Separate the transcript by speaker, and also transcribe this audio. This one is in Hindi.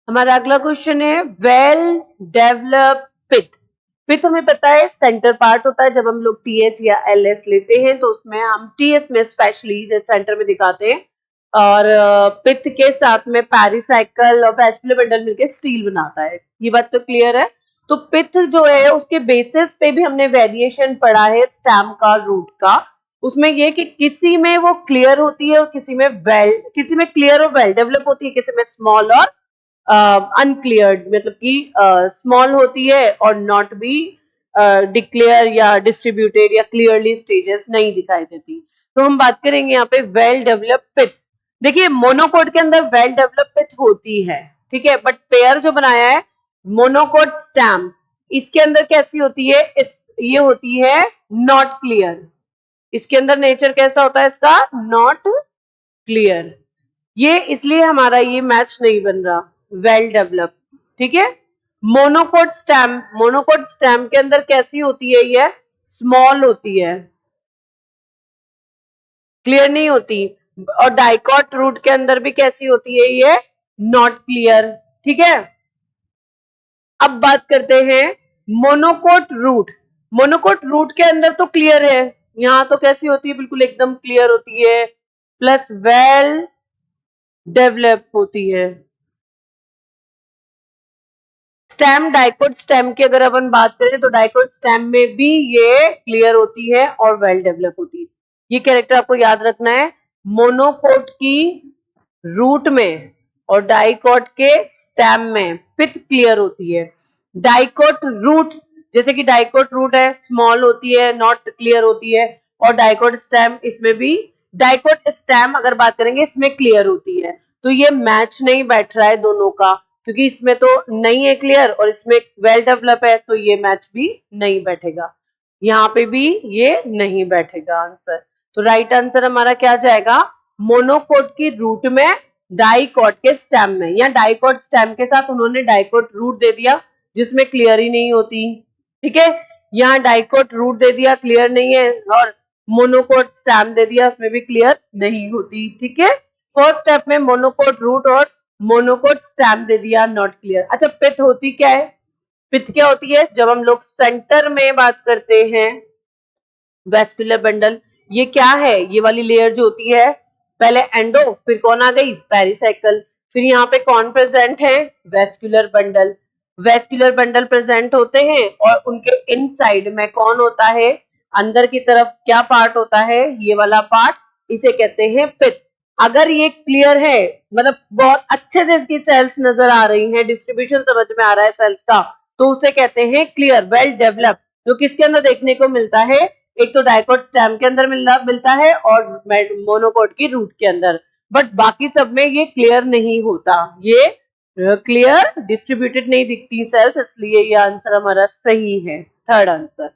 Speaker 1: हमारा अगला क्वेश्चन है वेल डेवलप पिथ। पिथ हमें पता है सेंटर पार्ट होता है। जब हम लोग टीएच या एलएस लेते हैं तो उसमें हम टीएस में स्पेशली सेंटर में दिखाते हैं और पिथ के साथ में पेरिसाइकिल और वैस्कुलर बंडल मिलकर स्टील बनाता है। ये बात तो क्लियर है। तो पिथ जो है उसके बेसिस पे भी हमने वेरिएशन पढ़ा है स्टेम का, रूट का। उसमें ये कि किसी में वो क्लियर होती है और किसी में क्लियर और वेल डेवलप होती है, किसी में स्मॉल और अनक्लियर्ड, मतलब कि स्मॉल होती है और नॉट बी डिक्लेयर या डिस्ट्रीब्यूटेड या क्लियरली स्टेजेस नहीं दिखाई देती। तो हम बात करेंगे यहाँ पे वेल डेवलप पिथ। देखिए मोनोकोट के अंदर वेल डेवलप पिथ होती है, ठीक है, बट पेयर जो बनाया है मोनोकोट स्टेम, इसके अंदर कैसी होती है, ये होती है नॉट क्लियर। इसके अंदर नेचर कैसा होता है इसका, नॉट क्लियर। ये इसलिए हमारा ये मैच नहीं बन रहा, वेल डेवलप, ठीक है। मोनोकोट स्टेम के अंदर कैसी होती है, ये स्मॉल होती है, क्लियर नहीं होती। और डाइकॉट रूट के अंदर भी कैसी होती है, ये नॉट क्लियर, ठीक है। अब बात करते हैं मोनोकोट रूट। मोनोकोट रूट के अंदर तो क्लियर है, यहां तो कैसी होती है, बिल्कुल एकदम क्लियर होती है, प्लस वेल डेवलप होती है। स्टेम, डाइकोट स्टेम की अगर अपन बात करें तो डाइकोट स्टेम में भी ये क्लियर होती है और वेल डेवलप होती है। ये कैरेक्टर आपको याद रखना है। मोनोकोट की रूट में और डाइकोट के स्टेम में पिथ क्लियर होती है। डाइकोट रूट, जैसे कि डाइकोट रूट है, स्मॉल होती है, नॉट क्लियर होती है, और डाइकोट स्टेम, इसमें भी डाइकोट स्टेम अगर बात करेंगे इसमें क्लियर होती है। तो ये मैच नहीं बैठ रहा है दोनों का, क्योंकि इसमें तो नहीं है क्लियर और इसमें वेल डेवलप है, तो ये मैच भी नहीं बैठेगा। यहाँ पे भी ये नहीं बैठेगा आंसर। तो राइट आंसर हमारा क्या जाएगा, मोनोकोट की रूट में, डाइकोट के स्टेम में, या डाइकोट स्टेम के साथ उन्होंने डाइकोट रूट दे दिया जिसमें क्लियर ही नहीं होती, ठीक है। यहाँ डाइकोट रूट दे दिया, क्लियर नहीं है, और मोनोकोट स्टेम दे दिया, उसमें भी क्लियर नहीं होती, ठीक है। फर्स्ट स्टेप में मोनोकोट रूट और मोनोकोट स्टेम दे दिया, नॉट क्लियर। अच्छा, पिथ होती क्या है, पिथ क्या होती है, जब हम लोग सेंटर में बात करते हैं वेस्कुलर बंडल, ये क्या है, ये वाली लेयर जो होती है, पहले एंडो, फिर कौन आ गई, पेरिसाइकल, फिर यहाँ पे कौन प्रेजेंट है, vascular bundle. Vascular bundle present होते हैं और उनके इनसाइड में कौन होता है, अंदर की तरफ क्या पार्ट होता है, ये वाला पार्ट, इसे कहते हैं पिथ। अगर ये क्लियर है, मतलब बहुत अच्छे से इसकी सेल्स नजर आ रही हैं, डिस्ट्रीब्यूशन समझ में आ रहा है सेल्स का, तो उसे कहते हैं क्लियर, वेल डेवलप। जो किसके अंदर देखने को मिलता है, एक तो डाइकोट स्टेम के अंदर मिलता है और मोनोकोट की रूट के अंदर, बट बाकी सब में ये क्लियर नहीं होता, ये क्लियर डिस्ट्रीब्यूटेड नहीं दिखती सेल्स, इसलिए ये आंसर हमारा सही है, थर्ड आंसर।